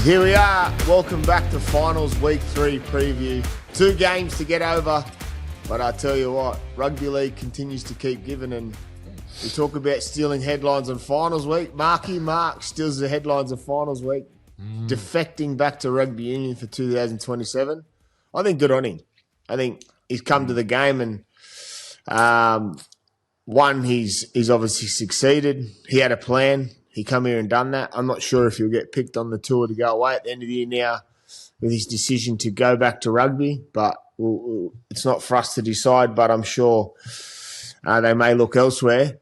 Here we are. Welcome back to Finals Week 3 preview. 2 games to get over. But I tell you what, Rugby League continues to keep giving, and we talk about stealing headlines on Finals Week. Marky Mark steals the headlines of Finals Week, defecting back to Rugby Union for 2027. I think good on him. I think he's come to the game and he's obviously succeeded. He had a plan. He come here and done that. I'm not sure if he'll get picked on the tour to go away at the end of the year now with his decision to go back to rugby, but it's not for us to decide, but I'm sure they may look elsewhere.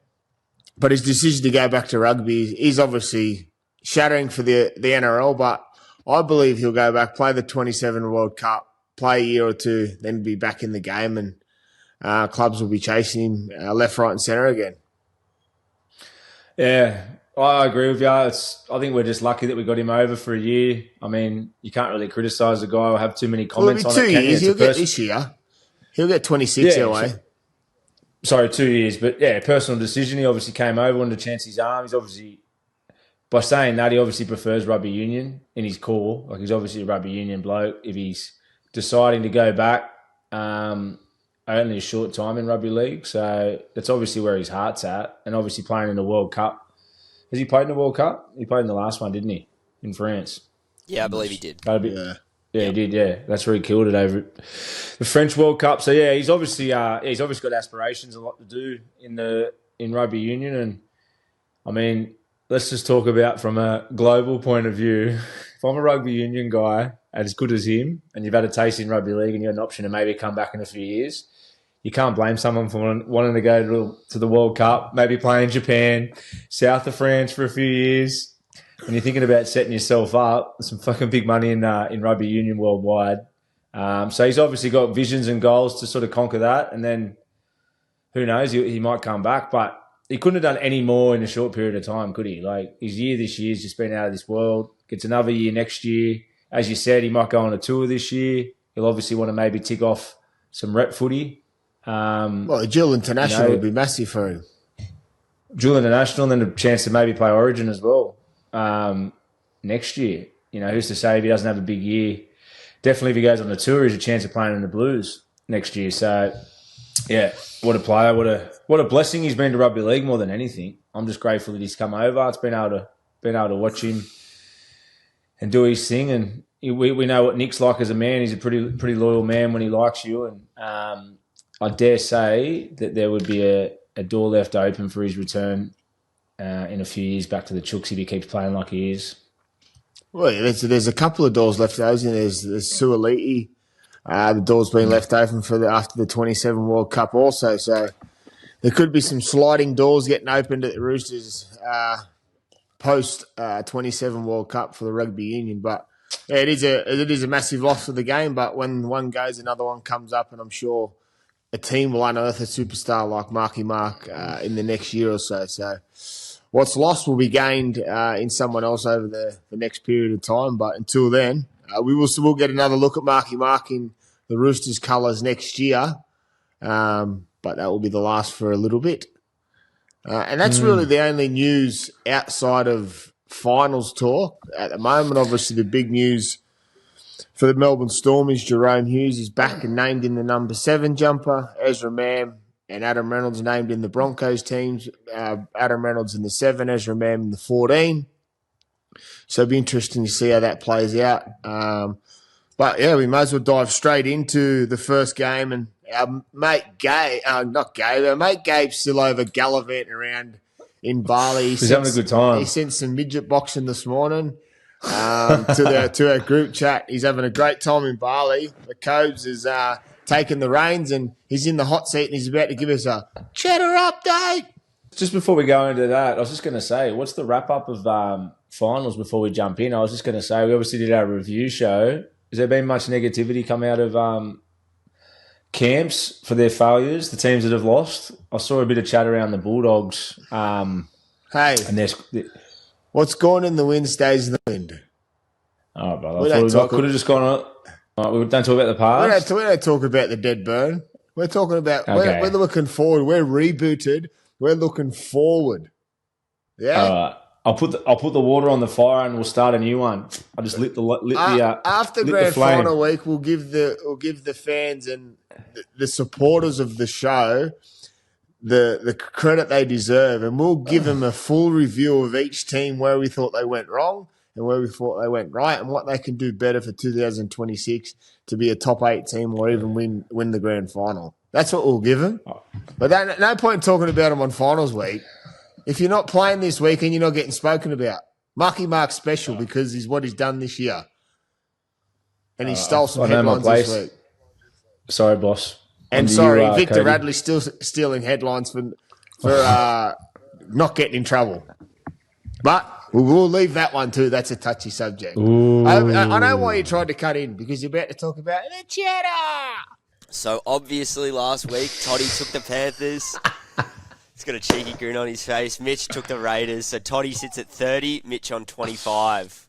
But his decision to go back to rugby is obviously shattering for the NRL, but I believe he'll go back, play the 27 World Cup, play a year or two, then be back in the game, and clubs will be chasing him left, right and centre again. Yeah, I agree with you. I think we're just lucky that we got him over for a year. I mean, you can't really criticise the guy or have too many comments on it. 2 years. He'll get this year. He'll get 26 away. Sorry, 2 years. But, yeah, personal decision. He obviously came over, wanted to chance his arm. He's obviously, by saying that, he obviously prefers rugby union in his core. Like, he's obviously a rugby union bloke. If he's deciding to go back, only a short time in rugby league. So that's obviously where his heart's at. And obviously playing in the World Cup. Has he played in the World Cup? He played in the last one, didn't he? In France. Yeah, I believe he did. Yeah, he did. Yeah, that's where he killed it over the French World Cup. So yeah, he's obviously got aspirations, a lot to do in rugby union. And I mean, let's just talk about from a global point of view. If I'm a rugby union guy as good as him, and you've had a taste in rugby league, and you have an option to maybe come back in a few years, you can't blame someone for wanting to go to the World Cup, maybe play in Japan, south of France for a few years. When you're thinking about setting yourself up, some fucking big money in rugby union worldwide. So he's obviously got visions and goals to sort of conquer that. And then who knows, he might come back. But he couldn't have done any more in a short period of time, could he? Like, his year this year has just been out of this world. Gets another year next year. As you said, he might go on a tour this year. He'll obviously want to maybe tick off some rep footy. The Dual International would be massive for him. Dual International, and then a chance to maybe play Origin as well next year. You know, who's to say if he doesn't have a big year? Definitely if he goes on the tour, he's a chance of playing in the Blues next year. So, yeah, what a player. What a blessing he's been to rugby league more than anything. I'm just grateful that he's come over. It's been able to watch him and do his thing. And we know what Nick's like as a man. He's a pretty loyal man when he likes you. And I dare say that there would be a door left open for his return in a few years back to the Chooks if he keeps playing like he is. Well, there's a couple of doors left open. There's Suoliti. The door's been left open after the 27 World Cup also. So there could be some sliding doors getting opened at the Roosters post 27 World Cup for the Rugby Union. But yeah, it is a massive loss for the game. But when one goes, another one comes up, and I'm sure a team will unearth a superstar like Marky Mark in the next year or so. So what's lost will be gained in someone else over the next period of time. But until then, we'll get another look at Marky Mark in the Roosters' colours next year. But that will be the last for a little bit. And that's really the only news outside of finals talk at the moment. Obviously, the big news for the Melbourne Storm is Jerome Hughes is back and named in the number 7 jumper. Ezra Mam and Adam Reynolds named in the Broncos teams. Adam Reynolds in the 7, Ezra Mam in the 14. So it'll be interesting to see how that plays out. But yeah, we might as well dive straight into the first game. And our mate our mate Gabe's still over gallivanting around in Bali. He's having a good time. He sent some midget boxing this morning. To our group chat. He's having a great time in Bali. The Cobes is taking the reins, and he's in the hot seat, and he's about to give us a cheddar update. Just before we go into that, I was just going to say, what's the wrap-up of finals before we jump in? I was just going to say, we obviously did our review show. Has there been much negativity come out of camps for their failures, the teams that have lost? I saw a bit of chat around the Bulldogs. Hey. And what's gone in the wind stays in the wind. Oh, brother. I could have just gone on. We don't talk about the past. We don't talk about the dead burn. We're talking about we're looking forward. We're rebooted. We're looking forward. Yeah. I'll put the water on the fire and we'll start a new one. I just after lit grand the flame. final week, we'll give the fans and the supporters of the show the credit they deserve, and we'll give them a full review of each team, where we thought they went wrong and where we thought they went right, and what they can do better for 2026 to be a top 8 team or even win the grand final. That's what we'll give them. But no point in talking about them on finals week if you're not playing this week and you're not getting spoken about. Marky Mark's special because he's what he's done this year, and he stole some headlines this week. Sorry, boss. And sorry, Victor Radley's still stealing headlines for not getting in trouble. But we'll leave that one too. That's a touchy subject. I know why you tried to cut in, because you're about to talk about the cheddar. So obviously last week, Toddy took the Panthers. He's got a cheeky grin on his face. Mitch took the Raiders. So Toddy sits at 30, Mitch on 25.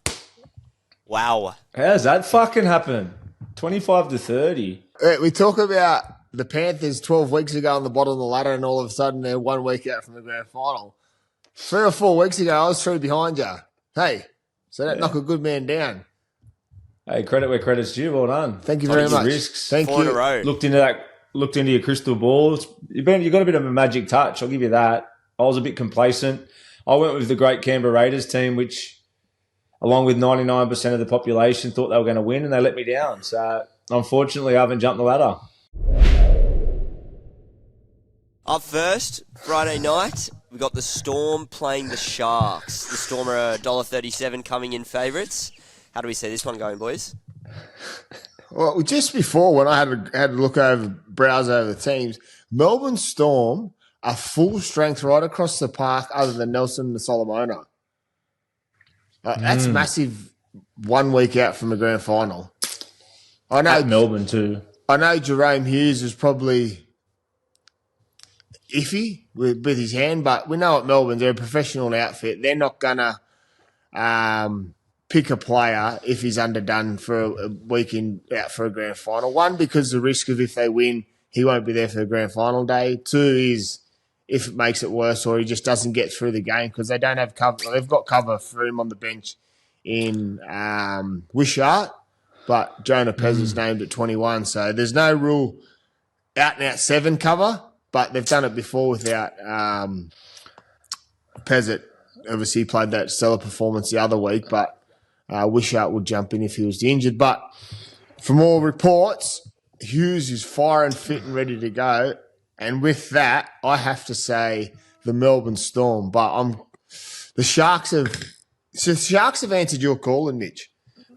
Wow. How's that fucking happen? 25 to 30. We talk about the Panthers 12 weeks ago on the bottom of the ladder, and all of a sudden they're 1 week out from the grand final. 3 or 4 weeks ago, I was 3 behind you. Hey, so that knock a good man down. Hey, credit where credit's due. Well done. Thank you very much. Risks. Thank 4 in a you. row. Looked into your crystal ball. You've got a bit of a magic touch. I'll give you that. I was a bit complacent. I went with the great Canberra Raiders team, which, along with 99% of the population, thought they were going to win, and they let me down. So, unfortunately, I haven't jumped the ladder. Up first, Friday night, we got the Storm playing the Sharks. The Storm are $1.37 coming in favourites. How do we see this one going, boys? Well, just before, when I had to browse over the teams, Melbourne Storm are full strength right across the park, other than Nelson and Solomona. That's massive. 1 week out from the grand final. I know At Melbourne too. I know Jerome Hughes is probably iffy with his hand, but we know at Melbourne they're a professional outfit. They're not gonna pick a player if he's underdone for a weekend out for a grand final. One, because the risk of if they win, he won't be there for the grand final day. Two is if it makes it worse or he just doesn't get through the game because they don't have cover. They've got cover for him on the bench in Wishart, but Jonah Pez is named at 21. So there's no real out-and-out 7 cover, but they've done it before without Pez. Obviously, he played that stellar performance the other week, but Wishart would jump in if he was injured. But from all reports, Hughes is firing fit and ready to go. And with that, I have to say the Melbourne Storm. But the Sharks have answered your call, and Mitch.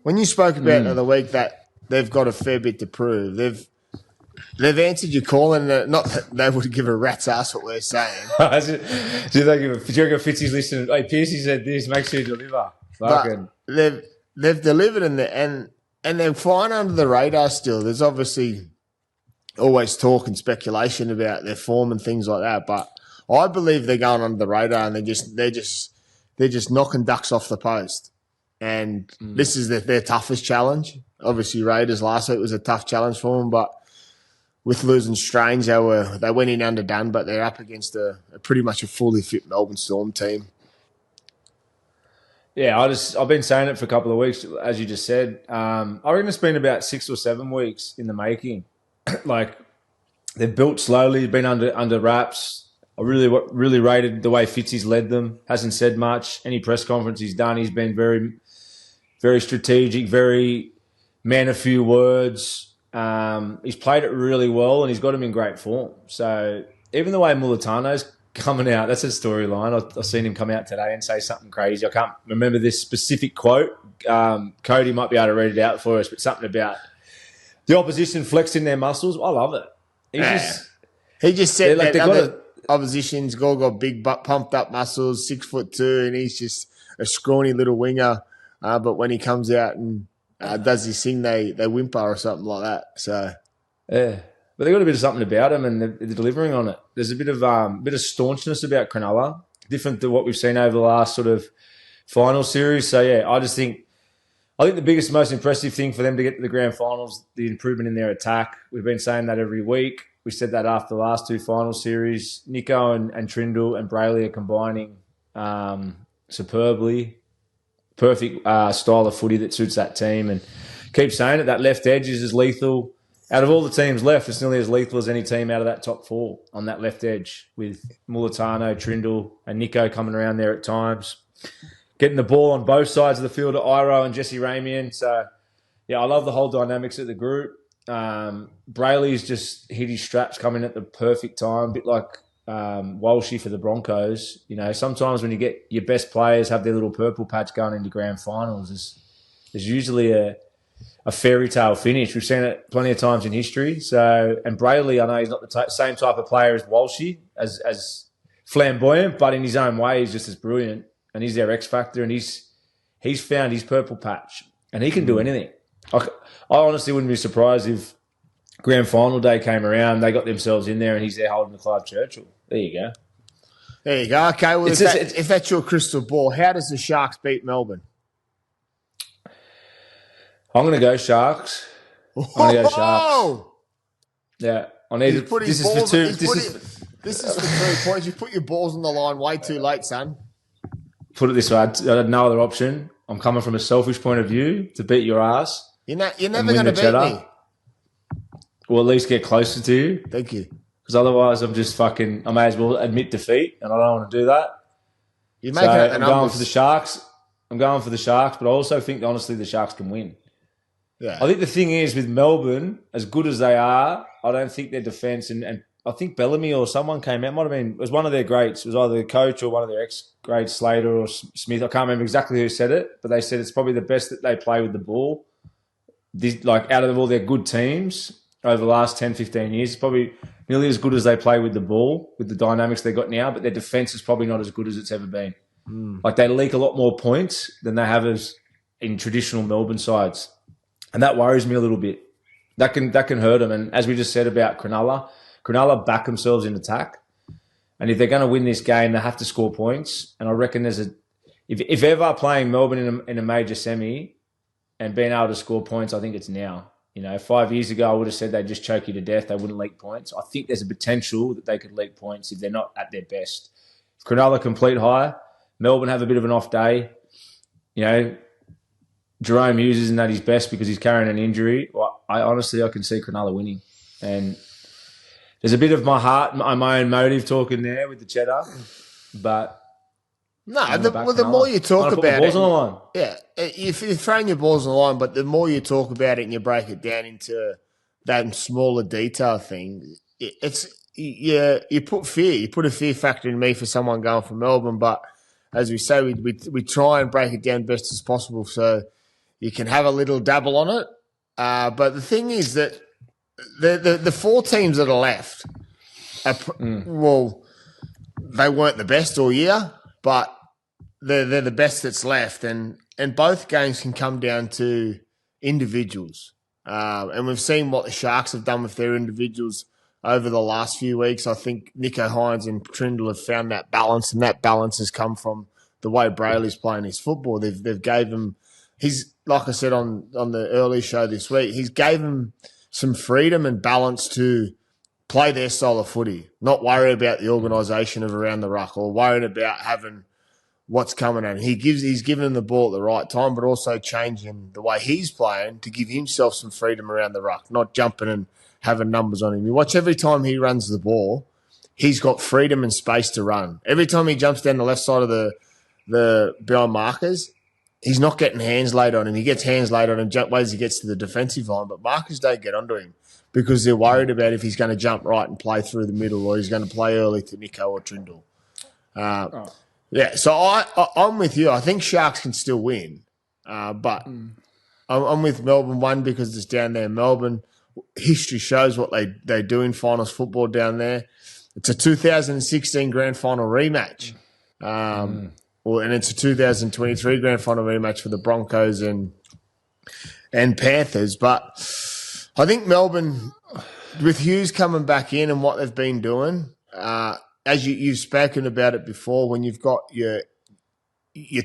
When you spoke about the other week that they've got a fair bit to prove, they've answered your call, and not that they would give a rat's ass what we're saying. Do you reckon Fitzy's listening? Hey, Piercy said this, make sure you deliver. But they've delivered, and they're flying under the radar still. There's obviously always talk and speculation about their form and things like that, but I believe they're going under the radar, and they're just knocking ducks off the post. And this is their toughest challenge. Obviously, Raiders last week was a tough challenge for them, but with losing Strange, they went in underdone, but they're up against a pretty much a fully fit Melbourne Storm team. Yeah, I've been saying it for a couple of weeks, as you just said. I reckon it's been about 6 or 7 weeks in the making. Like, they've built slowly, been under wraps. I really rated the way Fitzy's led them. Hasn't said much. Any press conference he's done, he's been very, very strategic, very man of few words. He's played it really well, and he's got him in great form. So even the way Mulatano's coming out, that's a storyline. I've seen him come out today and say something crazy. I can't remember this specific quote. Cody might be able to read it out for us, but something about the opposition flexing their muscles. I love it. He just said that opposition's got big, pumped up muscles, 6'2", and he's just a scrawny little winger. But when he comes out and does his thing, they whimper or something like that. So yeah, but they've got a bit of something about them, and they're delivering on it. There's a bit of staunchness about Cronulla, different to what we've seen over the last sort of final series. So yeah, I think the biggest, most impressive thing for them to get to the grand finals, the improvement in their attack. We've been saying that every week. We said that after the last 2 final series. Nico and Trindle and Brayley are combining superbly. Perfect style of footy that suits that team. And keep saying it, that left edge is as lethal. Out of all the teams left, it's nearly as lethal as any team out of that top four on that left edge with Mulatano, Trindle, and Nico coming around there at times. Getting the ball on both sides of the field to Iro and Jesse Ramian. So, yeah, I love the whole dynamics of the group. Brayley's just hit his straps coming at the perfect time, a bit like Walshy for the Broncos. You know, sometimes when you get your best players have their little purple patch going into grand finals, there's usually a fairy tale finish. We've seen it plenty of times in history. So, and Brayley, I know he's not the same type of player as Walshy, as flamboyant, but in his own way, he's just as brilliant. And he's their X factor, and he's found his purple patch, and he can do anything. I honestly wouldn't be surprised if grand final day came around, they got themselves in there, and he's there holding the Clive Churchill. There you go. There you go. Okay, well, if that's your crystal ball, how does the Sharks beat Melbourne? I'm going to go Sharks. I'm going to go Sharks. Yeah, I need to. This is for 3 points. You put your balls on the line way too late, son. Put it this way, I had no other option. I'm coming from a selfish point of view to beat your ass. You're never going to beat me. Or at least get closer to you. Thank you. Because otherwise I may as well admit defeat, and I don't want to do that. I'm going for the Sharks. But I also think, honestly, the Sharks can win. Yeah. I think the thing is, with Melbourne, as good as they are, I don't think their defence, and I think Bellamy or someone came out, it was one of their greats. It was either the coach or one of their ex-greats, Slater or Smith. I can't remember exactly who said it, but they said it's probably the best that they play with the ball. Out of all their good teams over the last 10, 15 years, it's probably nearly as good as they play with the ball, with the dynamics they got now, but their defence is probably not as good as it's ever been. They leak a lot more points than they have as in traditional Melbourne sides. And that worries me a little bit. That can hurt them. And as we just said about Cronulla back themselves in attack. And if they're going to win this game, they have to score points. And I reckon if ever playing Melbourne in a major semi and being able to score points, I think it's now. 5 years ago, I would have said they'd just choke you to death. They wouldn't leak points. I think there's a potential that they could leak points if they're not at their best. If Cronulla complete high, Melbourne have a bit of an off day. Jerome Hughes isn't at his best because he's carrying an injury. Well, I can see Cronulla winning. And there's a bit of my own motive talking there with the cheddar, but the more you talk about balls on the line. Yeah, if you're throwing your balls on the line, but the more you talk about it and you break it down into that smaller detail thing, you put fear. You put a fear factor in me for someone going for Melbourne, but as we say, we try and break it down best as possible so you can have a little dabble on it. But the thing is that the four teams that are left, well, they weren't the best all year, but they're the best that's left, and both games can come down to individuals. And we've seen what the Sharks have done with their individuals over the last few weeks. I think Nico Hines and Trindle have found that balance, and that balance has come from the way Brayley's playing his football. They've gave him, like I said on the early show this week, he's gave him some freedom and balance to play their style of footy, not worry about the organisation of around the ruck or worrying about having what's coming at him. He's given him the ball at the right time, but also changing the way he's playing to give himself some freedom around the ruck, not jumping and having numbers on him. You watch every time he runs the ball, he's got freedom and space to run. Every time he jumps down the left side of the beyond markers, he's not getting hands laid on him. He gets hands laid on him ways he gets to the defensive line, but markers don't get onto him because they're worried about if he's going to jump right and play through the middle or he's going to play early to Nico or Trindle. Yeah, so I'm with you. I think Sharks can still win, but I'm with Melbourne, one, because it's down there. Melbourne, history shows what they do in finals football down there. It's a 2016 grand final rematch. And it's a 2023 grand final rematch for the Broncos and Panthers. But I think Melbourne, with Hughes coming back in and what they've been doing, as you've spoken about it before, when you've got your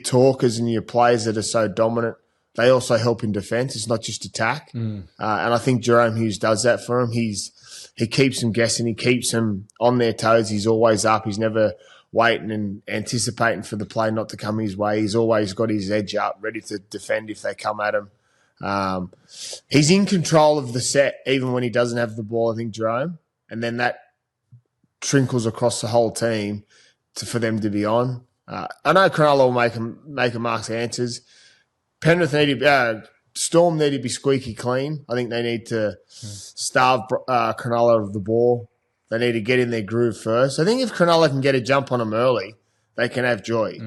talkers and your players that are so dominant, they also help in defence. It's not just attack. And I think Jerome Hughes does that for him. He keeps them guessing. He keeps them on their toes. He's always up. He's never waiting and anticipating for the play not to come his way. He's always got his edge up, ready to defend if they come at him. He's in control of the set even when he doesn't have the ball, I think, Jerome. And then that trickles across the whole team for them to be on. I know Cronulla will make a mark's answers. Penrith Storm need to be squeaky clean. I think they need to starve Cronulla of the ball. They need to get in their groove first. I think if Cronulla can get a jump on them early, they can have joy.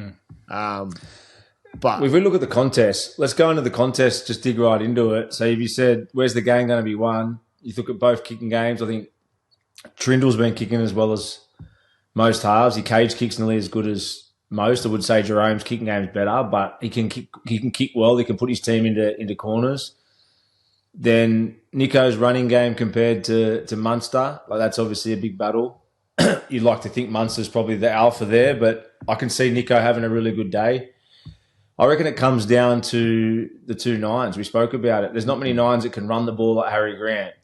But if we look at the contest, let's go into the contest, just dig right into it. So if you said, where's the game going to be won? You look at both kicking games. I think Trindle's been kicking as well as most halves. He cage kicks nearly as good as most. I would say Jerome's kicking game is better, but he can kick well. He can put his team into corners. Then Nico's running game compared to Munster, like that's obviously a big battle. You'd like to think Munster's probably the alpha there, but I can see Nico having a really good day. I reckon it comes down to the two nines. We spoke about it. There's not many nines that can run the ball like Harry Grant.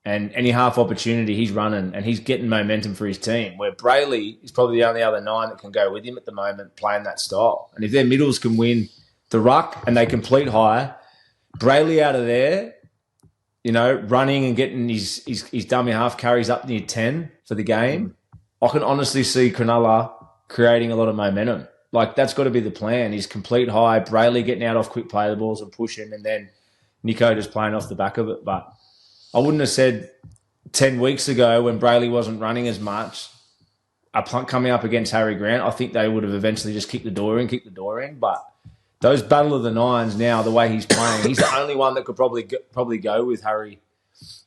And any half opportunity, he's running and he's getting momentum for his team, where Brayley is probably the only other nine that can go with him at the moment playing that style. And if their middles can win the ruck and they complete high, Brayley out of there, running and getting his dummy half carries up near 10 for the game, I can honestly see Cronulla creating a lot of momentum. Like, that's got to be the plan, is complete high, Brayley getting out off quick play the balls and pushing, and then Nico just playing off the back of it. But I wouldn't have said 10 weeks ago when Brayley wasn't running as much, a plunk coming up against Harry Grant, I think they would have eventually just kicked the door in. But those battle of the nines now, the way he's playing, he's the only one that could probably go with Harry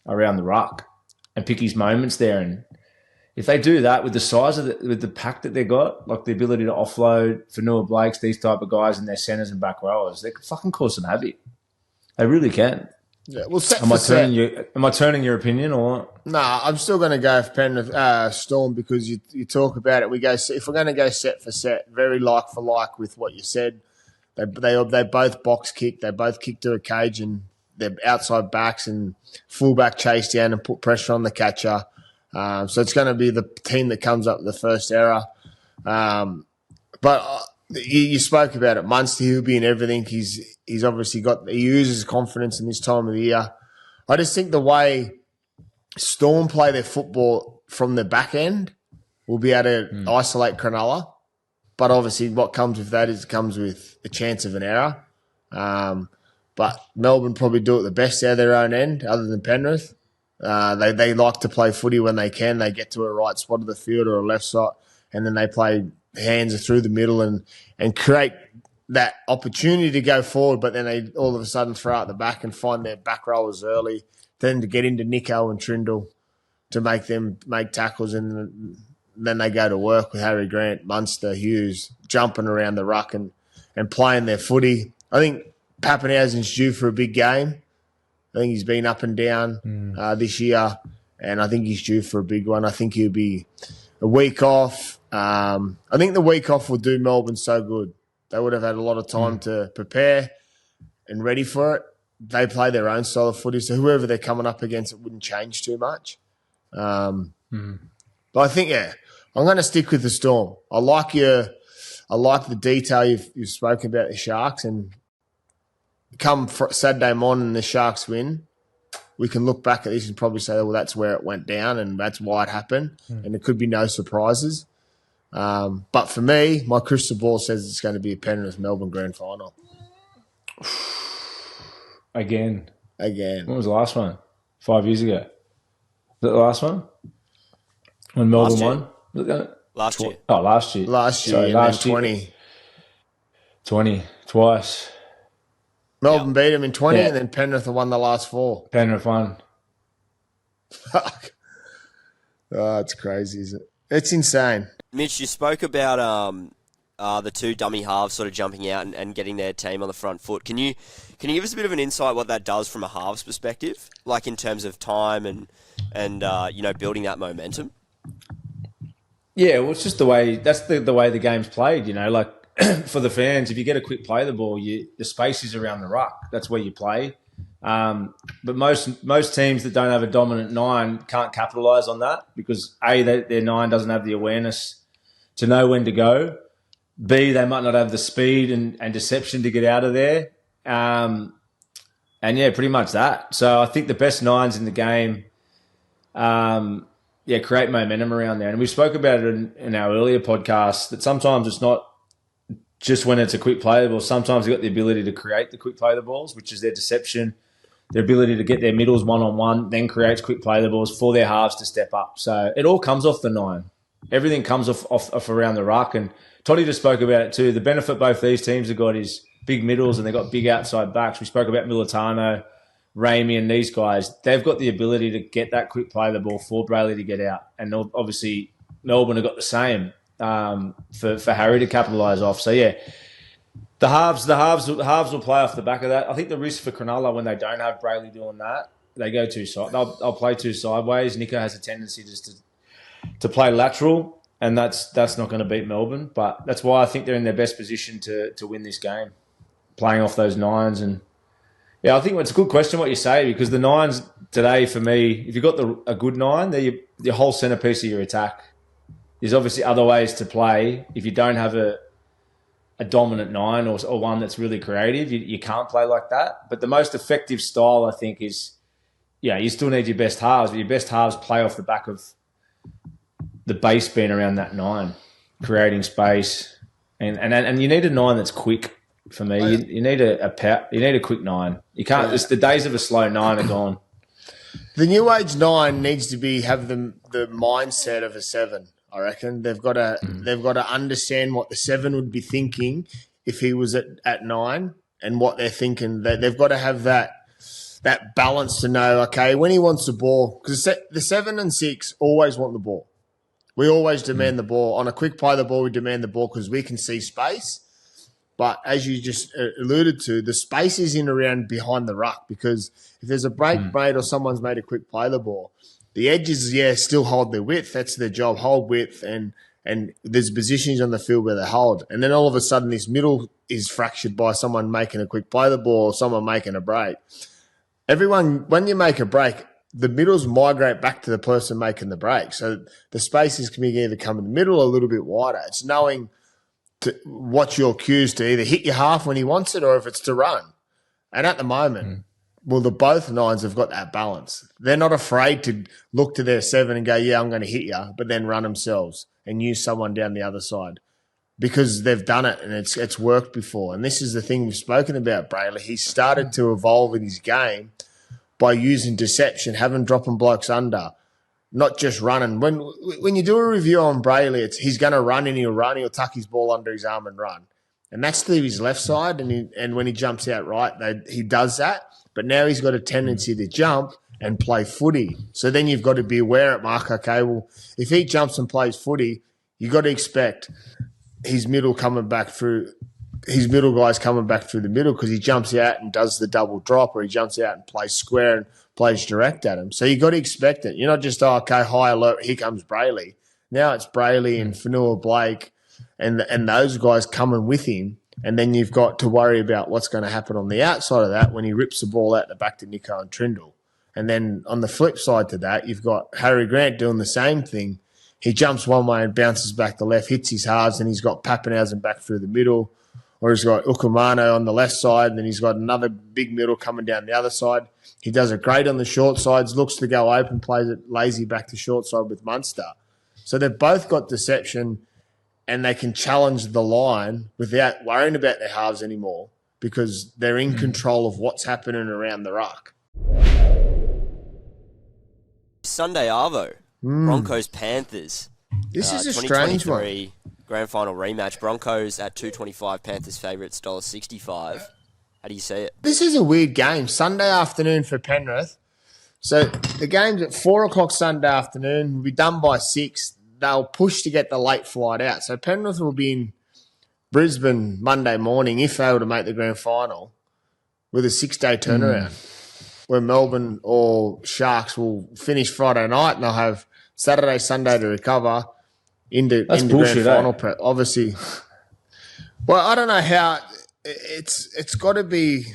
around the ruck and pick his moments there. And if they do that with the size of with the pack that they got, like the ability to offload for Noah Blakes, these type of guys and their centres and back rowers, they could fucking cause some havoc. They really can. Yeah, well, am I turning your opinion or what? Nah, I'm still going to go for Penrith Storm because you talk about it. If we're going to go set for set, very like for like with what you said. They both box kick. They both kick to a cage and they're outside backs and fullback chase down and put pressure on the catcher. So it's going to be the team that comes up with the first error. But you spoke about it. Munster, he'll be in everything. He's obviously he uses confidence in this time of the year. I just think the way Storm play their football from the back end will be able to isolate Cronulla. But obviously what comes with that is it comes with a chance of an error. But Melbourne probably do it the best out of their own end, other than Penrith. They like to play footy when they can. They get to a right spot of the field or a left side, and then they play hands through the middle and create that opportunity to go forward, but then they all of a sudden throw out the back and find their back rowers early, then to get into Nico and Trindle to make them make tackles, and then they go to work with Harry Grant, Munster, Hughes, jumping around the ruck and playing their footy. I think Pappenhausen's due for a big game. I think he's been up and down this year, and I think he's due for a big one. I think he'll be a week off. I think the week off will do Melbourne so good. They would have had a lot of time to prepare and ready for it. They play their own style of footy, so whoever they're coming up against, it wouldn't change too much. But I think, I'm going to stick with the Storm. I like the detail you've spoken about the Sharks, and come Saturday morning the Sharks win, we can look back at this and probably say, well, that's where it went down and that's why it happened, and there could be no surprises. But for me, my crystal ball says it's going to be a Penrith-Melbourne grand final. Again. When was the last one? 5 years ago. Was that the last one? When Melbourne won? Last year. Oh, last year. Last year, Sorry, last year. 20, twice. Melbourne beat them in 20 and then Penrith won the last 4. Penrith won. Fuck. Oh, it's crazy, isn't it? It's insane. Mitch, you spoke about the two dummy halves sort of jumping out and getting their team on the front foot. Can you give us a bit of an insight what that does from a halves perspective, like in terms of time and building that momentum? Yeah, well, it's just the way the game's played. Like for the fans, if you get a quick play the ball, the space is around the ruck. That's where you play. But most teams that don't have a dominant 9 can't capitalise on that because their 9 doesn't have the awareness to know when to go. B, they might not have the speed and deception to get out of there. And yeah, pretty much that. So I think the best nines in the game, create momentum around there. And we spoke about it in our earlier podcast that sometimes it's not just when it's a quick play the ball. Sometimes they've got the ability to create the quick play the balls, which is their deception, their ability to get their middles one-on-one, then creates quick play the balls for their halves to step up. So it all comes off the nine. Everything comes off around the ruck. And Toddy just spoke about it too. The benefit both these teams have got is big middles and they've got big outside backs. We spoke about Militano, Ramey and these guys. They've got the ability to get that quick play the ball for Brayley to get out. And obviously Melbourne have got the same for Harry to capitalise off. So, yeah, the halves will play off the back of that. I think the risk for Cronulla when they don't have Brayley doing that, they go two side. They'll play two sideways. Nico has a tendency just to play lateral. And that's not going to beat Melbourne. But that's why I think they're in their best position to win this game, playing off those nines. And, yeah, I think it's a good question what you say because the nines today, for me, if you've got a good nine, they're your whole centrepiece of your attack. There's obviously other ways to play. If you don't have a dominant nine or one that's really creative, you can't play like that. But the most effective style, I think, is, you still need your best halves, but your best halves play off the back of the base being around that nine, creating space, and you need a nine that's quick. For me, you need a quick nine. You can't. It's the days of a slow nine are gone. The new age nine needs to have the mindset of a seven. I reckon they've got to understand what the seven would be thinking if he was at nine, and what they're thinking. They've got to have that balance to know. Okay, when he wants the ball, because the 7 and 6 always want the ball. We always demand the ball. On a quick play the ball, we demand the ball because we can see space. But as you just alluded to, the space is in around behind the ruck because if there's a break made or someone's made a quick play the ball, the edges, still hold their width. That's their job, hold width, and there's positions on the field where they hold. And then all of a sudden this middle is fractured by someone making a quick play the ball or someone making a break. When you make a break, the middles migrate back to the person making the break. So the spaces can either come in the middle or a little bit wider. It's knowing what's your cues to either hit your half when he wants it or if it's to run. And at the moment, the both nines have got that balance. They're not afraid to look to their 7 and go, I'm going to hit you, but then run themselves and use someone down the other side because they've done it and it's worked before. And this is the thing we've spoken about, Brayley. He started to evolve in his game by using deception, having dropping blokes under, not just running. When you do a review on Brayley, he's going to run and he'll run. He'll tuck his ball under his arm and run. And that's to his left side. And when he jumps out right, he does that. But now he's got a tendency to jump and play footy. So then you've got to be aware at Mark, okay, well, if he jumps and plays footy, you've got to expect his middle guys coming back through the middle because he jumps out and does the double drop or he jumps out and plays square and plays direct at him. So you've got to expect it. You're not just, high alert, here comes Brayley. Now it's Brayley and Fanua Blake and those guys coming with him. And then you've got to worry about what's going to happen on the outside of that when he rips the ball out the back to Nico and Trindle. And then on the flip side to that, you've got Harry Grant doing the same thing. He jumps one way and bounces back to left, hits his halves, and he's got Pappenhausen back through the middle. Or he's got Ukamano on the left side, and then he's got another big middle coming down the other side. He does it great on the short sides, looks to go open, plays it lazy back to short side with Munster. So they've both got deception, and they can challenge the line without worrying about their halves anymore because they're in control of what's happening around the ruck. Sunday Arvo, Broncos Panthers. This is a strange one. Grand final rematch. Broncos at $2.25, Panthers favourites $1.65. How do you see it? This is a weird game. Sunday afternoon for Penrith. So the game's at 4 o'clock Sunday afternoon. Will be done by 6. They'll push to get the late flight out. So Penrith will be in Brisbane Monday morning if they were to make the grand final with a 6-day turnaround where Melbourne or Sharks will finish Friday night and they'll have Saturday, Sunday to recover into grand final prep. Obviously, well, I don't know how it's got to be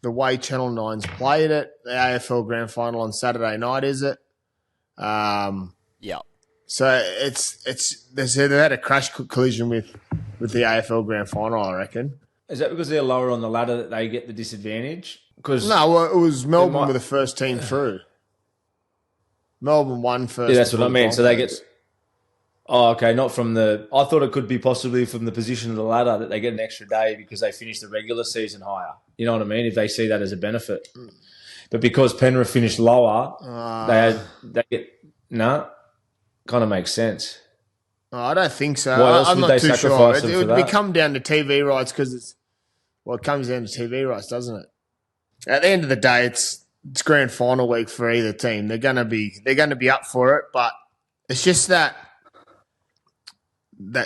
the way Channel 9's played it. The AFL grand final on Saturday night, is it? Yeah. So they've had a crash collision with the AFL Grand Final, I reckon. Is that because they're lower on the ladder that they get the disadvantage? No, well, it was Melbourne were the first team through. Melbourne won first. Yeah, that's what I mean. So they get. Oh, okay. Not from the. I thought it could be possibly from the position of the ladder that they get an extra day because they finished the regular season higher. You know what I mean? If they see that as a benefit, but because Penrith finished lower, they get kind of makes sense. I don't think so. Why else I'm would not they too sure. sacrifice them It for would that? come down to TV rights because it comes down to TV rights, doesn't it? At the end of the day, it's grand final week for either team. They're gonna be up for it, but it's just that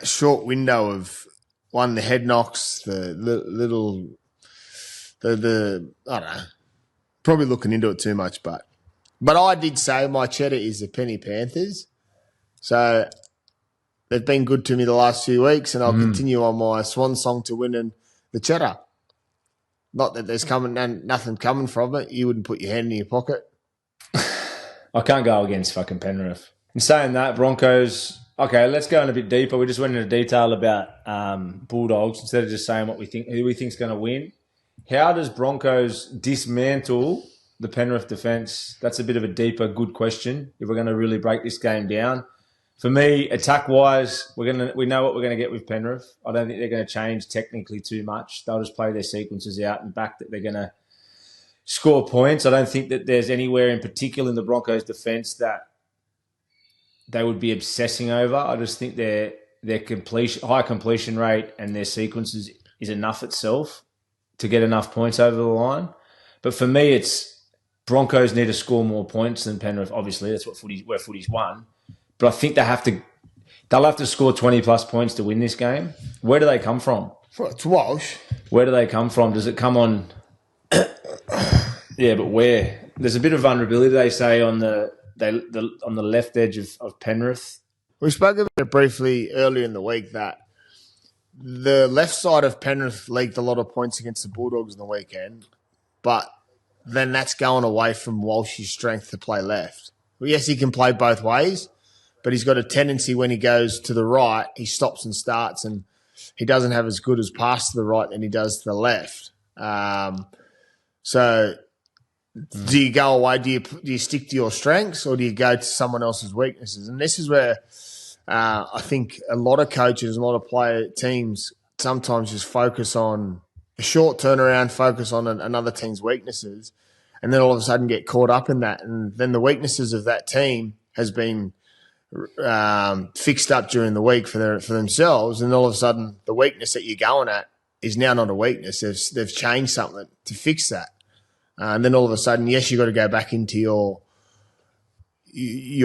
short window of the head knocks, the I don't know. Probably looking into it too much, but I did say my cheddar is the Penny Panthers. So they've been good to me the last few weeks, and I'll continue on my swan song to winning the cheddar. Not that there's nothing coming from it. You wouldn't put your hand in your pocket. I can't go against fucking Penrith. In saying that, Broncos. Okay, let's go in a bit deeper. We just went into detail about Bulldogs instead of just saying who we think's going to win. How does Broncos dismantle the Penrith defence? That's a bit of a deeper, good question. If we're going to really break this game down, for me, attack-wise, we know what we're going to get with Penrith. I don't think they're going to change technically too much. They'll just play their sequences out and back that they're going to score points. I don't think that there's anywhere in particular in the Broncos' defence that they would be obsessing over. I just think their high completion rate and their sequences is enough itself to get enough points over the line. But for me, it's Broncos need to score more points than Penrith. Obviously, that's where footy's won. But I think they'll have to score 20-plus points to win this game. Where do they come from? Well, it's Walsh. Where do they come from? Does it come on... Yeah, but where? There's a bit of vulnerability, they say, on the left edge of Penrith. We spoke about it briefly earlier in the week that the left side of Penrith leaked a lot of points against the Bulldogs in the weekend, but then that's going away from Walsh's strength to play left. Well, yes, he can play both ways, but he's got a tendency when he goes to the right, he stops and starts, and he doesn't have as good as pass to the right than he does to the left. So do you go away? Do you stick to your strengths, or do you go to someone else's weaknesses? And this is where I think a lot of coaches, a lot of player teams sometimes just focus on a short turnaround, focus on another team's weaknesses, and then all of a sudden get caught up in that. And then the weaknesses of that team has been fixed up during the week for themselves, and all of a sudden the weakness that you're going at is now not a weakness. They've changed something to fix that. And then all of a sudden, yes, you've got to go back into your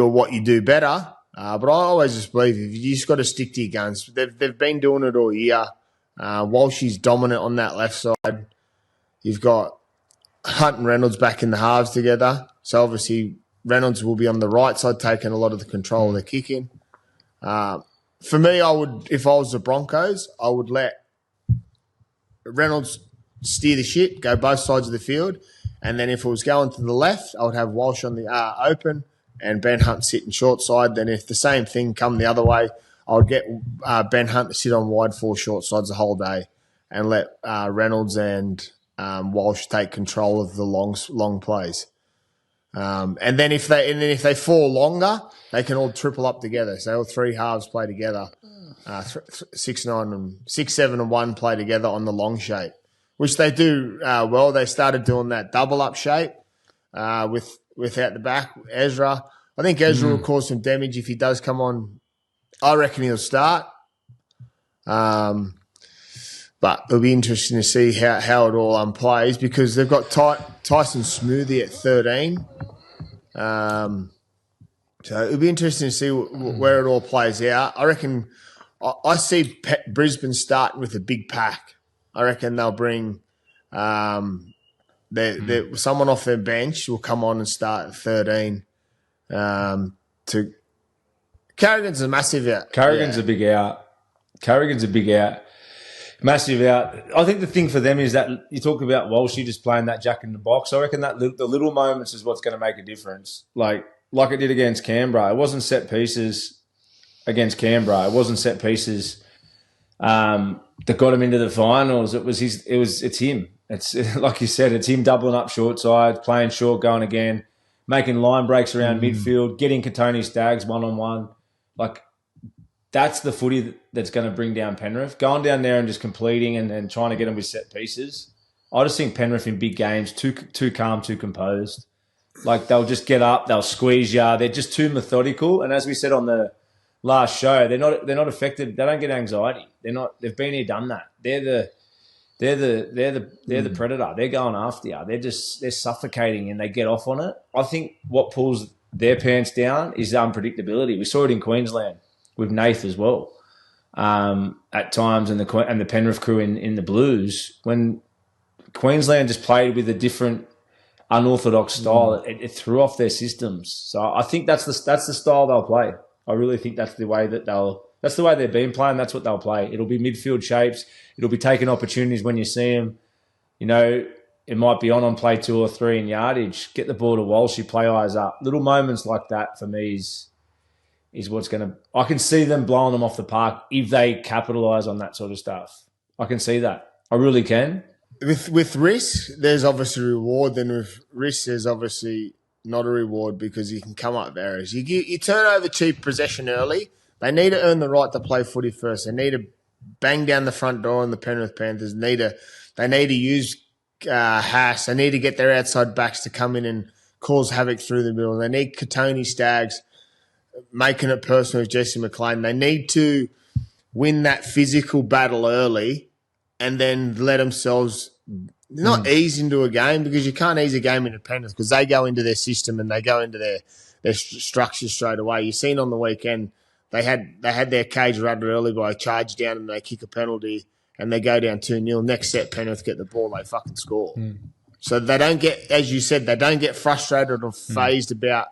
what you do better. But I always just believe you just got to stick to your guns. They've been doing it all year. Walsh is dominant on that left side. You've got Hunt and Reynolds back in the halves together. So obviously Reynolds will be on the right side taking a lot of the control of the kicking. For me, if I was the Broncos, I would let Reynolds steer the ship, go both sides of the field. And then if it was going to the left, I would have Walsh on the open and Ben Hunt sitting short side. Then if the same thing come the other way, I would get Ben Hunt to sit on wide four short sides the whole day and let Reynolds and Walsh take control of the long plays. And then if they fall longer, they can all triple up together. So all three halves play together. 6, 7, and 1 play together on the long shape, which they do well. They started doing that double up shape without the back. Ezra, I think Ezra will cause some damage if he does come on. I reckon he'll start. But it'll be interesting to see how it all plays because they've got Tyson Smoothie at 13. So it'll be interesting to see where it all plays out. I reckon I see Brisbane starting with a big pack. I reckon they'll bring someone off their bench will come on and start at 13. Carrigan's a massive out. Carrigan's a big out. Massive out. I think the thing for them is that you talk about Walshy just playing that jack in the box. I reckon that the little moments is what's going to make a difference. Like it did against Canberra. It wasn't set pieces. against Canberra. It wasn't set pieces that got him into the finals. It's him. It's like you said, it's him doubling up short side, playing short, going again, making line breaks around midfield, getting Katoni Staggs one-on-one. Like, that's the footy that's going to bring down Penrith. Going down there and just completing and trying to get them with set pieces. I just think Penrith in big games, too calm, too composed. Like, they'll just get up, they'll squeeze you. They're just too methodical. And as we said on the last show, they're not affected. They don't get anxiety. They've been here, done that. They're the predator. They're going after you. They're suffocating and they get off on it. I think what pulls their pants down is the unpredictability. We saw it in Queensland with Nath as well. At times, and the Penrith crew in the Blues, when Queensland just played with a different, unorthodox style, it threw off their systems. So I think that's the style they'll play. I really think that's the way they've been playing. That's what they'll play. It'll be midfield shapes. It'll be taking opportunities when you see them. You know, it might be on play 2 or 3 in yardage. Get the ball to Walsh, you play eyes up. Little moments like that for me is what's going to... I can see them blowing them off the park if they capitalise on that sort of stuff. I can see that. I really can. With Reece, there's obviously a reward. Then with Reece, there's obviously not a reward because you can come up with errors. You turn over cheap possession early. They need to earn the right to play footy first. They need to bang down the front door on the Penrith Panthers. They need to use Haas. They need to get their outside backs to come in and cause havoc through the middle. They need Katoni Staggs making it personal with Jesse McLean. They need to win that physical battle early and then let themselves not ease into a game, because you can't ease a game into Penrith because they go into their system and they go into their structure straight away. You've seen on the weekend they had their cage rattled early by a charge down and they kick a penalty and they go down 2-0. Next set, Penrith get the ball, they fucking score. So they don't get, as you said, they don't get frustrated or phased about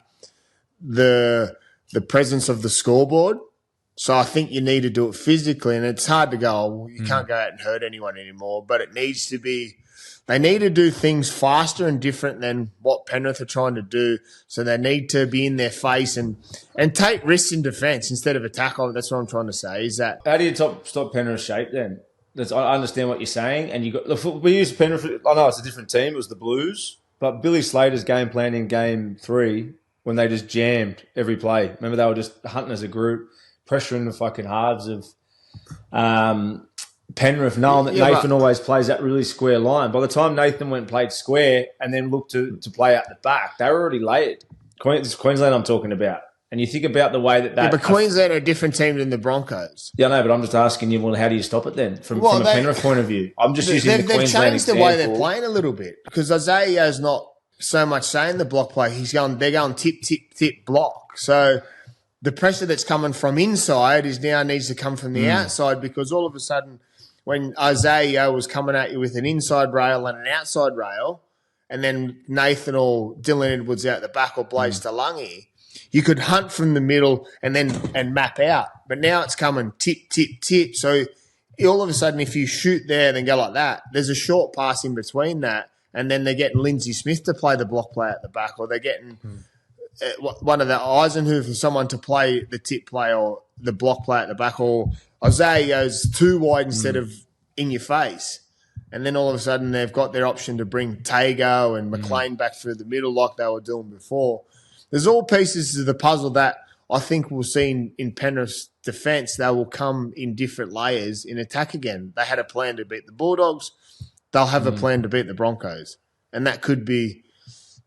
the presence of the scoreboard. So I think you need to do it physically, and it's hard to go, oh, well, you can't go out and hurt anyone anymore, but it needs to be, they need to do things faster and different than what Penrith are trying to do. So they need to be in their face and take risks in defence instead of attack. That's what I'm trying to say. Is that how do you stop Penrith's shape then? I understand what you're saying, and we used Penrith. I know it's a different team. It was the Blues, but Billy Slater's game plan in Game 3 when they just jammed every play. Remember, they were just hunting as a group, pressuring the fucking halves of Penrith, knowing that Nathan always plays that really square line. By the time Nathan went and played square and then looked to play out the back, they were already layered. Queensland I'm talking about. And you think about the way that... but Queensland are a different team than the Broncos. Yeah, no, but I'm just asking you, well, how do you stop it then from a Penrith point of view? I'm just using the Queensland example. They've changed the way they're playing a little bit because Isaiah's not so much saying the block play. They're going tip, tip, tip, block. So the pressure that's coming from inside now needs to come from the outside, because all of a sudden when Isaiah was coming at you with an inside rail and an outside rail, and then Nathan or Dylan Edwards out the back or Blaze Talangi, you could hunt from the middle and map out. But now it's coming tip, tip, tip. So all of a sudden, if you shoot there and then go like that, there's a short pass in between that, and then they're getting Lindsay Smith to play the block play at the back, or they're getting one of the Eisenhower for someone to play the tip play or the block play at the back, or Isaiah goes too wide instead of in your face. And then all of a sudden they've got their option to bring Tago and McLean back through the middle like they were doing before. There's all pieces of the puzzle that I think we'll see in Penrith's defence. They will come in different layers in attack again. They had a plan to beat the Bulldogs. They'll have a plan to beat the Broncos. And that could be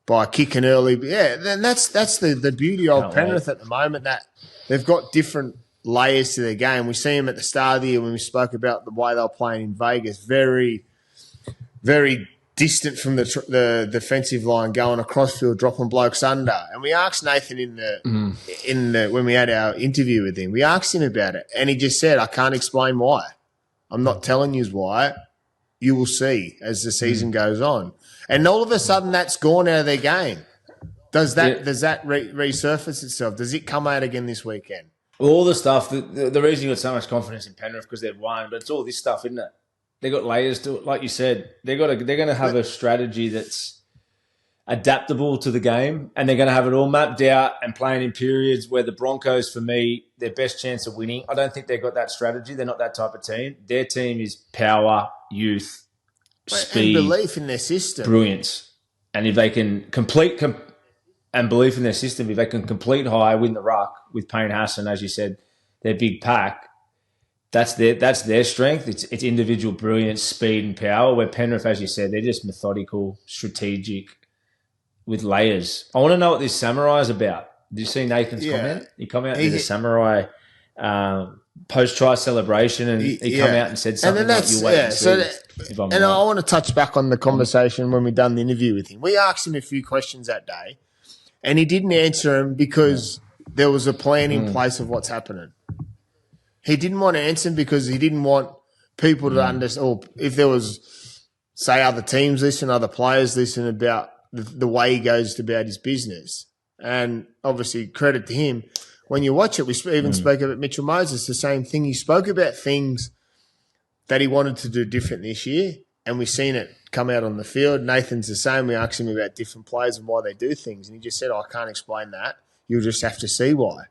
by kicking early. But yeah, then that's the beauty of Penrith at the moment, that they've got different layers to their game. We see them at the start of the year when we spoke about the way they were playing in Vegas, very, very distant from the defensive line, going across field, dropping blokes under. And we asked Nathan in the when we had our interview with him, we asked him about it, and he just said, "I can't explain why. I'm not telling you why. You will see as the season goes on." And all of a sudden, that's gone out of their game. Does that resurface itself? Does it come out again this weekend? All the stuff. The reason you got so much confidence in Penrith because they've won, but it's all this stuff, isn't it? They got layers to it, like you said. They're going to have a strategy that's adaptable to the game, and they're going to have it all mapped out and playing in periods where the Broncos, for me, their best chance of winning. I don't think they've got that strategy. They're not that type of team. Their team is power, youth, speed, and belief in their system, brilliance. And if they can and belief in their system, if they can complete high, win the ruck with Payne Hassan, as you said, their big pack, that's their strength. It's individual brilliance, speed, and power. Where Penrith, as you said, they're just methodical, strategic, with layers. I want to know what this samurai is about. Did you see Nathan's comment? He come out and did a samurai post-try celebration, and he come out and said something like, "You wait and see." I want to touch back on the conversation when we done the interview with him. We asked him a few questions that day, and he didn't answer them because there was a plan in place of what's happening. He didn't want to answer them because he didn't want people to understand, or if there was, say, other teams listen, other players listen about the way he goes about his business. And obviously, credit to him. When you watch it, we even spoke about Mitchell Moses, the same thing. He spoke about things that he wanted to do different this year, and we've seen it come out on the field. Nathan's the same. We asked him about different players and why they do things, and he just said, I can't explain that. You'll just have to see why.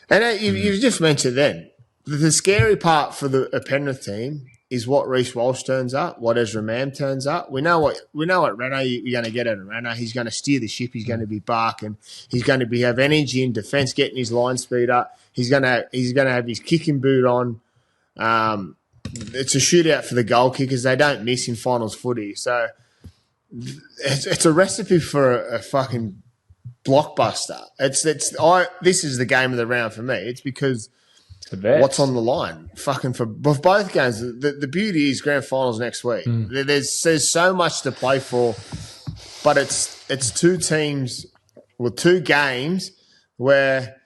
You just mentioned then, the scary part for a Penrith team is what Reece Walsh turns up, what Ezra Mam turns up. We know what Reno you're going to get out of Reno. He's going to steer the ship. He's going to be barking. He's going to have energy in defence, getting his line speed up. He's going to have his kicking boot on. It's a shootout for the goal kickers. They don't miss in finals footy. So it's a recipe for a fucking blockbuster. This is the game of the round for me. It's because what's on the line, fucking for both games. The beauty is grand finals next week. There's so much to play for, but it's two teams with two games where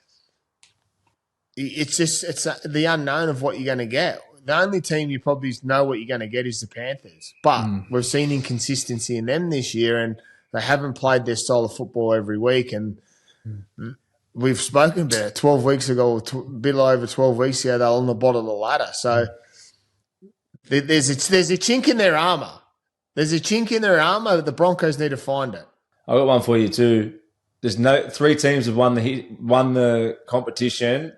it's the unknown of what you're going to get. The only team you probably know what you're going to get is the Panthers, but we've seen inconsistency in them this year, and they haven't played their style of football every week. And we've spoken about it 12 weeks ago, a bit over 12 weeks ago, they're on the bottom of the ladder. So there's a chink in their armour. There's a chink in their armour. The Broncos need to find it. I got one for you too. There's three teams have won the competition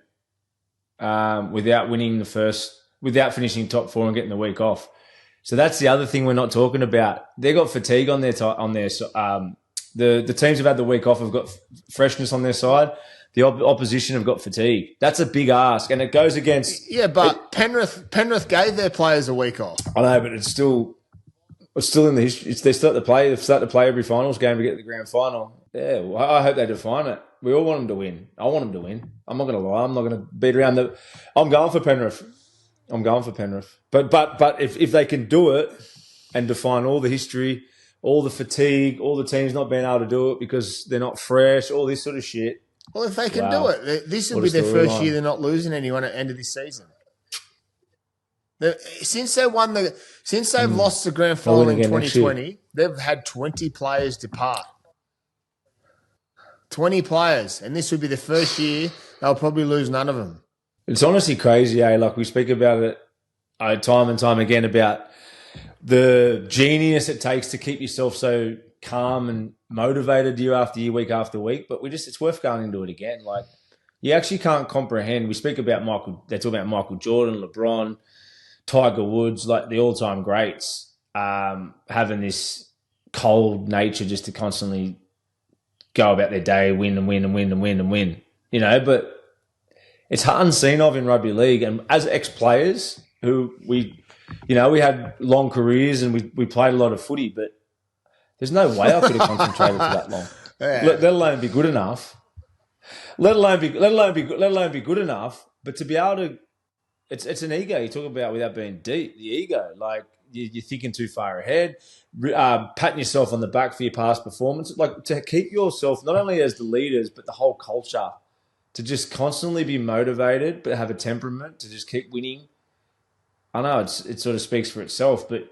without finishing top four and getting the week off. So that's the other thing we're not talking about. They got fatigue on their the teams have had the week off have got freshness on their side. The opposition have got fatigue. That's a big ask, and it goes against. Yeah, but Penrith gave their players a week off. I know, but it's still in the history. They start to play every finals game to get to the grand final. Yeah, well, I hope they define it. We all want them to win. I want them to win. I'm not going to lie. I'm not going to beat around the. I'm going for Penrith. But if they can do it and define all the history, all the fatigue, all the teams not being able to do it because they're not fresh, all this sort of shit. Well, if they can do it, this will be their first year they're not losing anyone at the end of this season. Since they've lost the grand final in 2020, they've had 20 players depart. 20 players, and this would be the first year they'll probably lose none of them. It's honestly crazy, eh? Like we speak about it time and time again about the genius it takes to keep yourself so calm and motivated year after year, week after week. But it's worth going into it again. Like you actually can't comprehend. We speak about they talk about Michael Jordan, LeBron, Tiger Woods, like the all-time greats, having this cold nature just to constantly go about their day, win and win and win and win and win. You know, but it's unseen of in rugby league. And as ex-players who we had long careers and we played a lot of footy, but there's no way I could have concentrated for that long. Yeah. Let alone be good enough. Let alone be good enough. But to be able to, it's an ego you talk about without being deep. The ego, like you're thinking too far ahead, patting yourself on the back for your past performance, like to keep yourself not only as the leaders but the whole culture. To just constantly be motivated but have a temperament to just keep winning. I know it sort of speaks for itself, but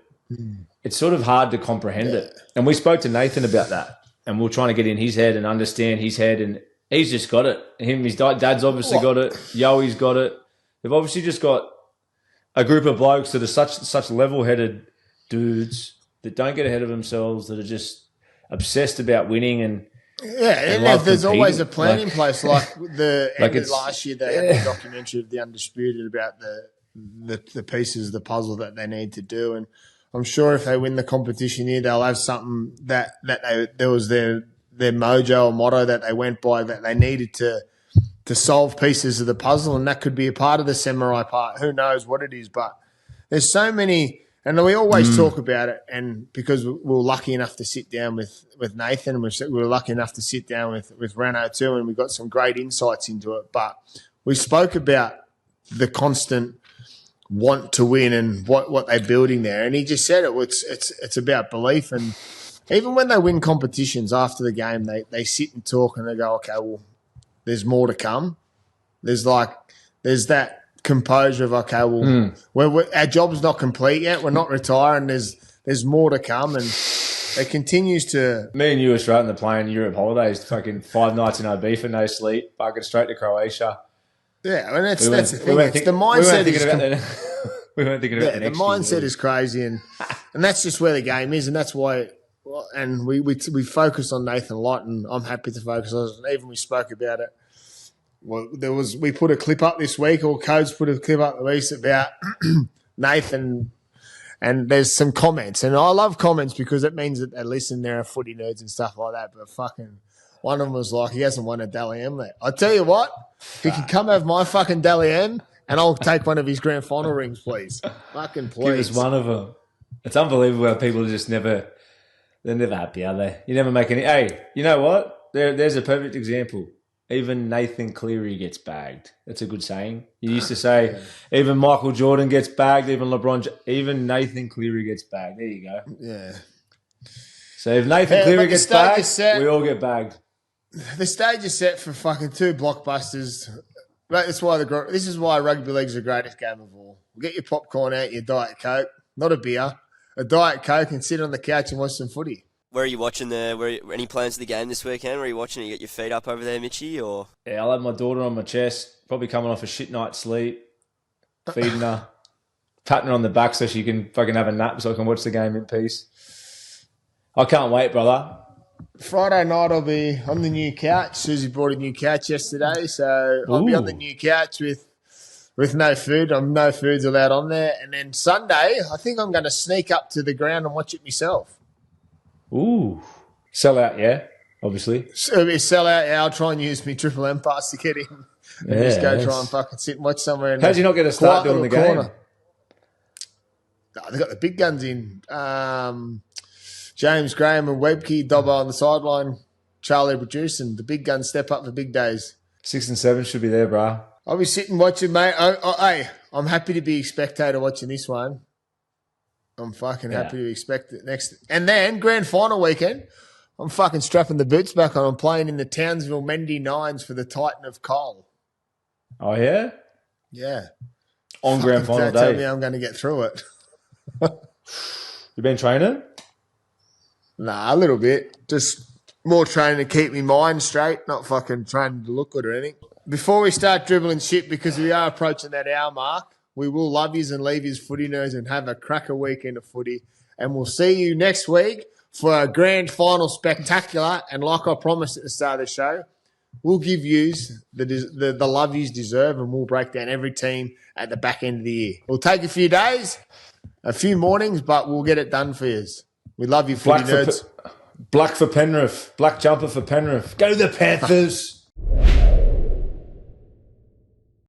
it's sort of hard to comprehend it. And we spoke to Nathan about that, and we we're trying to get in his head and understand his head, and he's just got it. His dad's obviously got it. Yoey's got it. They've obviously just got a group of blokes that are such level-headed dudes that don't get ahead of themselves, that are just obsessed about winning and there's always a plan in place. Like the like end of last year, they had the documentary of the Undisputed about the pieces of the puzzle that they need to do. And I'm sure if they win the competition here, they'll have something that there was their mojo or motto that they went by, that they needed to solve pieces of the puzzle, and that could be a part of the samurai part. Who knows what it is, but there's so many. And we always talk about it, and because we were lucky enough to sit down with Nathan, and we were lucky enough to sit down with Renault too, and we got some great insights into it. But we spoke about the constant want to win and what they're building there, and he just said it's about belief. And even when they win competitions after the game, they sit and talk and they go, okay, well, there's more to come. There's that composure of, okay, well, our job's not complete yet. We're not retiring. There's more to come, and it continues to. Me and you were straight on the plane Europe holidays, fucking 5 nights in OB for no sleep, fucking straight to Croatia. Yeah, and that's the thing. The mindset we weren't thinking about the mindset is crazy, and that's just where the game is, and that's why. And we focused on Nathan a lot, and I'm happy to focus on it. And even we spoke about it. Well, we put a clip up this week, or Codes put a clip up at least about Nathan, and there's some comments. And I love comments because it means that they listen, there are footy nerds and stuff like that. But fucking one of them was like, he hasn't won a Dally M there. I tell you what, he can come have my fucking Dally M, and I'll take one of his grand final rings, please. Fucking please. Give us one of them. It's unbelievable how people just never, they're never happy, are they? You never make any. Hey, you know what? There's a perfect example. Even Nathan Cleary gets bagged. That's a good saying. You used to say, even Michael Jordan gets bagged, even LeBron, even Nathan Cleary gets bagged. There you go. Yeah. So if Nathan Cleary gets bagged, we all get bagged. The stage is set for fucking 2 blockbusters. That's why this is why rugby league's the greatest game of all. Get your popcorn out, your Diet Coke, not a beer, a Diet Coke, and sit on the couch and watch some footy. Where are you watching any plans for the game this weekend? Where are you watching? You got your feet up over there, Mitchie, or? Yeah, I'll have my daughter on my chest, probably coming off a shit night's sleep, feeding her, patting her on the back so she can fucking have a nap so I can watch the game in peace. I can't wait, brother. Friday night I'll be on the new couch. Susie brought a new couch yesterday, so I'll be on the new couch with no food. No food's allowed on there. And then Sunday, I think I'm going to sneak up to the ground and watch it myself. Ooh. Sell out, yeah, obviously. So sell out, yeah, I'll try and use my Triple M pass to get in. And just go try and fucking sit and watch somewhere. How'd you not get a start doing the game? No, they got the big guns in. James Graham and Webke, Dobbo on the sideline, Charlie producing. The big guns step up for big days. 6 and 7 should be there, bro. I'll be sitting watching, mate. Hey, I'm happy to be a spectator watching this one. I'm fucking happy to expect it next. And then, grand final weekend, I'm fucking strapping the boots back on. I'm playing in the Townsville Mendy Nines for the Titan of Coal. Oh, yeah? Yeah. On grand final day. Tell me I'm going to get through it. You been training? Nah, a little bit. Just more training to keep my mind straight, not fucking training to look good or anything. Before we start dribbling shit, because we are approaching that hour mark, we will love yous and leave yous footy nerds and have a cracker weekend of footy. And we'll see you next week for a grand final spectacular. And like I promised at the start of the show, we'll give yous the love yous deserve, and we'll break down every team at the back end of the year. It'll take a few days, a few mornings, but we'll get it done for yous. We love you, footy nerds. Black for Penrith. Black jumper for Penrith. Go the Panthers.